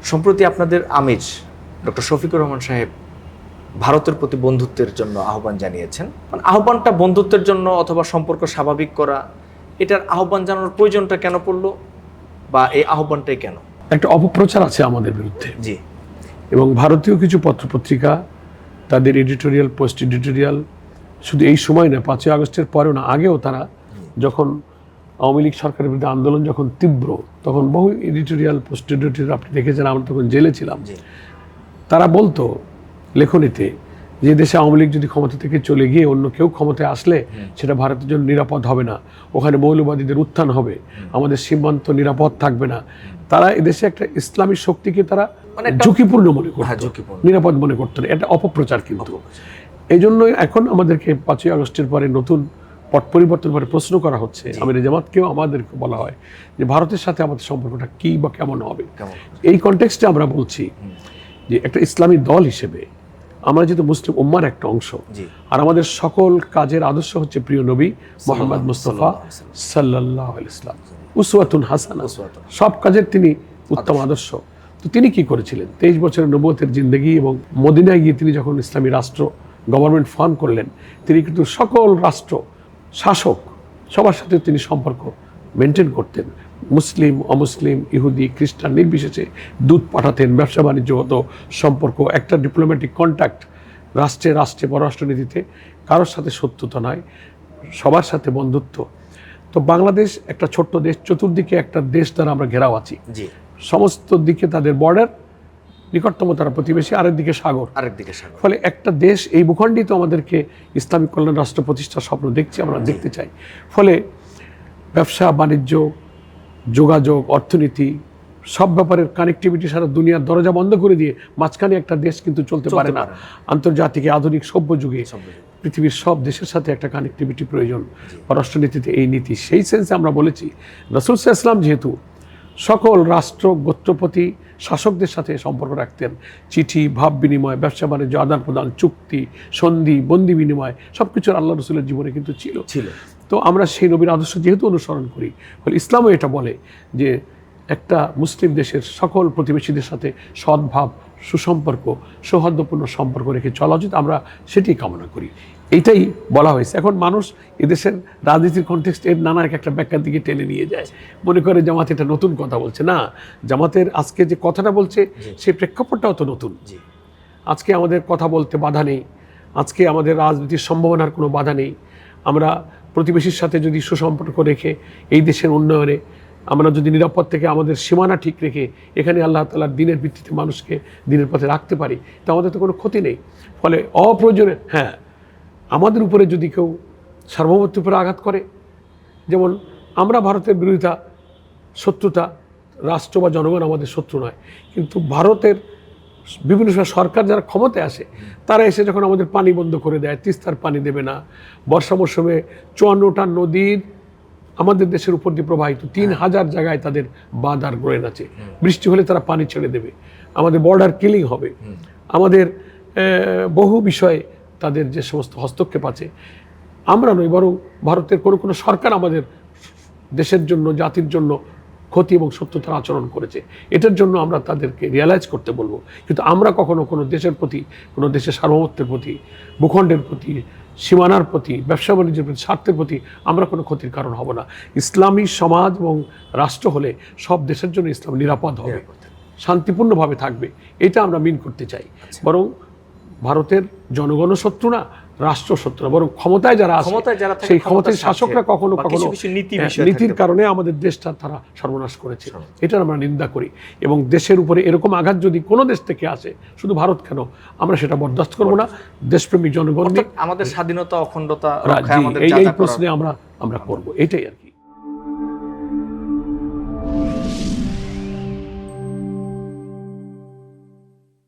সম্প্রতি আপনাদের আমির ডক্টর শফিকুর রহমান সাহেব ভারতের প্রতি বন্ধুত্বের জন্য আহ্বান জানিয়েছেন। মানে আহ্বানটা বন্ধুত্বের জন্য অথবা সম্পর্ক স্বাভাবিক করা, এটার আহ্বান জানানোর প্রয়োজনটা কেন পড়লো, বা এই আহ্বানটাই কেন? একটা অপপ্রচার আছে আমাদের বিরুদ্ধে, জি। এবং ভারতীয় কিছু পত্রপত্রিকা তাদের এডিটোরিয়াল, পোস্ট এডিটোরিয়াল, শুধু এই সময় না, 5ই আগস্টের পরেও না, আগেও তারা যখন আওয়ামী লীগ সরকারের বিরুদ্ধে আন্দোলন যখন তীব্র, তখন বহু এডিটোরিয়াল, পোস্ট এডিটোরিয়াল আপনি দেখেছেন, আমরা তখন জেলে ছিলাম। তারা বলতো লেখনীতে যে দেশে আওয়ামী লীগ যদি ক্ষমতা থেকে চলে গিয়ে অন্য কেউ ক্ষমতায় আসলে সেটা ভারতের জন্য নিরাপদ হবে না, ওখানে মৌলবাদীদের উত্থান হবে, আমাদের সীমান্ত নিরাপদ থাকবে না। তারা এদেশে একটা ইসলামী শক্তিকে তারা ঝুঁকিপূর্ণ মনে করত, নিরাপদ মনে করতো না। এটা অপপ্রচার। কিন্তু এই জন্যই এখন আমাদেরকে 5ই আগস্টের পরে নতুন পট পরিবর্তন করে প্রশ্ন করা হচ্ছে, আমির জামাতকেও আমাদেরকে বলা হয় যে ভারতের সাথে আমাদের সম্পর্কটা কি বা কেমন হবে। এই কনটেক্সটে আমরা বলছি যে একটা ইসলামী দল হিসেবে আমরা যেহেতু মুসলিম উম্মার একটা অংশ, আর আমাদের সকল কাজের আদর্শ হচ্ছে প্রিয় নবী মুহাম্মদ মুস্তাফা সাল্লাল্লাহু আলাইহি ওয়াসাল্লাম, উসওয়াতুন হাসানা, সব কাজের তিনি উত্তম আদর্শ। তো তিনি কি করেছিলেন 23 বছরের নবুয়তের জিন্দেগি, এবং মদিনায় গিয়ে তিনি যখন ইসলামী রাষ্ট্র গভর্নমেন্ট ফর্ম করলেন, তিনি কিন্তু সকল রাষ্ট্র শাসক সবার সাথে তিনি সম্পর্ক মেনটেন করতেন। মুসলিম, অমুসলিম, ইহুদি, খ্রিস্টান নির্বিশেষে দূত পাঠাতেন, ব্যবসা বাণিজ্য হতো, সম্পর্ক, একটা ডিপ্লোম্যাটিক কন্ট্যাক্ট, রাষ্ট্রে রাষ্ট্রে পররাষ্ট্রনীতিতে কারোর সাথে শত্রুতা নয়, সবার সাথে বন্ধুত্ব। তো বাংলাদেশ একটা ছোট্ট দেশ, চতুর্দিকে একটা দেশ দ্বারা আমরা ঘেরাও আছি, সমস্ত দিকে তাদের বর্ডার, নিকটতম তারা প্রতিবেশী, আরেকদিকে সাগর। ফলে একটা দেশ, এই ভূখণ্ডই তো আমাদেরকে ইসলামিক কল্যাণ রাষ্ট্র প্রতিষ্ঠার স্বপ্ন দেখছি, আমরা দেখতে চাই। ফলে ব্যবসা বাণিজ্য, যোগাযোগ, অর্থনীতি, সব ব্যাপারের কানেক্টিভিটি সারা দুনিয়ার দরজা বন্ধ করে দিয়ে মাঝখানে একটা দেশ কিন্তু চলতে পারে না। আন্তর্জাতিক আধুনিক সভ্য যুগে পৃথিবীর সব দেশের সাথে একটা কানেক্টিভিটি প্রয়োজন। পররাষ্ট্রনীতিতে এই নীতি, সেই সেন্সে আমরা বলেছি রাসূল সাল্লাল্লাহু আলাইহি ওয়াসাল্লাম যেহেতু সকল রাষ্ট্র, গোত্রপতি, শাসকদের সাথে সম্পর্ক রাখতেন, চিঠি, ভাব বিনিময়, ব্যবসা বাণিজ্য, আদান প্রদান, চুক্তি, সন্ধি, বন্দি বিনিময়, সব কিছু আল্লাহ রসুলের জীবনে কিন্তু ছিল। তো আমরা সেই নবীর আদর্শ যেহেতু অনুসরণ করি, ফলে ইসলামও এটা বলে যে একটা মুসলিম দেশের সকল প্রতিবেশীদের সাথে সদ্ভাব, সুসম্পর্ক, সৌহার্দ্যপূর্ণ সম্পর্ক রেখে চলা উচিত। আমরা সেটি কামনা করি, এইটাই বলা হয়েছে। এখন মানুষ এদেশের রাজনীতির কনটেক্সট এর নানা একটা ব্যাখ্যার দিকে টেনে নিয়ে যায়, মনে করে জামাত এটা নতুন কথা বলছে। না, জামাতের আজকে যে কথাটা বলছে সেই প্রেক্ষাপটটাও তো নতুন। আজকে আমাদের কথা বলতে বাধা নেই, আজকে আমাদের রাজনীতির সম্ভাবনার কোনো বাধা নেই। আমরা প্রতিবেশীর সাথে যদি সুসম্পর্ক রেখে এই দেশের উন্নয়নে আমরা যদি নিরাপদ থেকে আমাদের সীমানা ঠিক রেখে এখানে আল্লাহ তাআলার দিনের ভিত্তিতে মানুষকে দিনের পথে রাখতে পারি, তো আমাদের তো কোনো ক্ষতি নেই। ফলে অপ্রয়োজনে আমাদের উপরে যদি কেউ সার্বভৌমত্বের উপরে আঘাত করে, যেমন আমরা ভারতের বিরোধিতা, শত্রুতা, রাষ্ট্র বা জনগণ আমাদের শত্রু নয়, কিন্তু ভারতের বিভিন্ন সময় সরকার যারা ক্ষমতায় আসে তারা এসে যখন আমাদের পানি বন্ধ করে দেয়, তিস্তার পানি দেবে না, বর্ষা মৌসুমে 54টা নদীর আমাদের দেশের উপর দিয়ে প্রবাহিত, 3000 জায়গায় তাদের বাঁধ আর গ্রোয়েন আছে, বৃষ্টি হলে তারা পানি ছেড়ে দেবে, আমাদের বর্ডার কিলিং হবে, আমাদের বহু বিষয়ে তাদের যে সমস্ত হস্তক্ষেপ আছে, আমরা নই বরং ভারতের কোনো সরকার আমাদের দেশের জন্য, জাতির জন্য ক্ষতি এবং সত্যতার আচরণ করেছে। এটার জন্য আমরা তাদেরকে রিয়ালাইজ করতে বলবো। কিন্তু আমরা কখনো কোনো দেশের প্রতি, কোনো দেশের সার্বভৌমত্বের প্রতি, ভূখণ্ডের প্রতি, সীমানার প্রতি, ব্যবসা বাণিজ্যের প্রতি, স্বার্থের প্রতি আমরা কোনো ক্ষতির কারণ হব না। ইসলামী সমাজ এবং রাষ্ট্র হলে সব দেশের জন্য ইসলাম নিরাপদ হবে, শান্তিপূর্ণভাবে থাকবে, এটা আমরা মিন করতে চাই। বরং ভারতের জনগণ শত্রু না, রাষ্ট্র শত্রু না, বরং ক্ষমতায় যারা আছে সেই ক্ষমতায় শাসকরা কখনো কখনো নীতির কারণে আমাদের দেশটা তারা সর্বনাশ করেছে, এটার আমরা নিন্দা করি। এবং দেশের উপরে এরকম আঘাত যদি কোনো দেশ থেকে আসে, শুধু ভারত কেন, আমরা সেটা বরদাস্ত করবো না। দেশপ্রেমী জনগণ, আমাদের স্বাধীনতা, অখণ্ডতা, এই প্রশ্নে আমরা করবো, এটাই আর কি।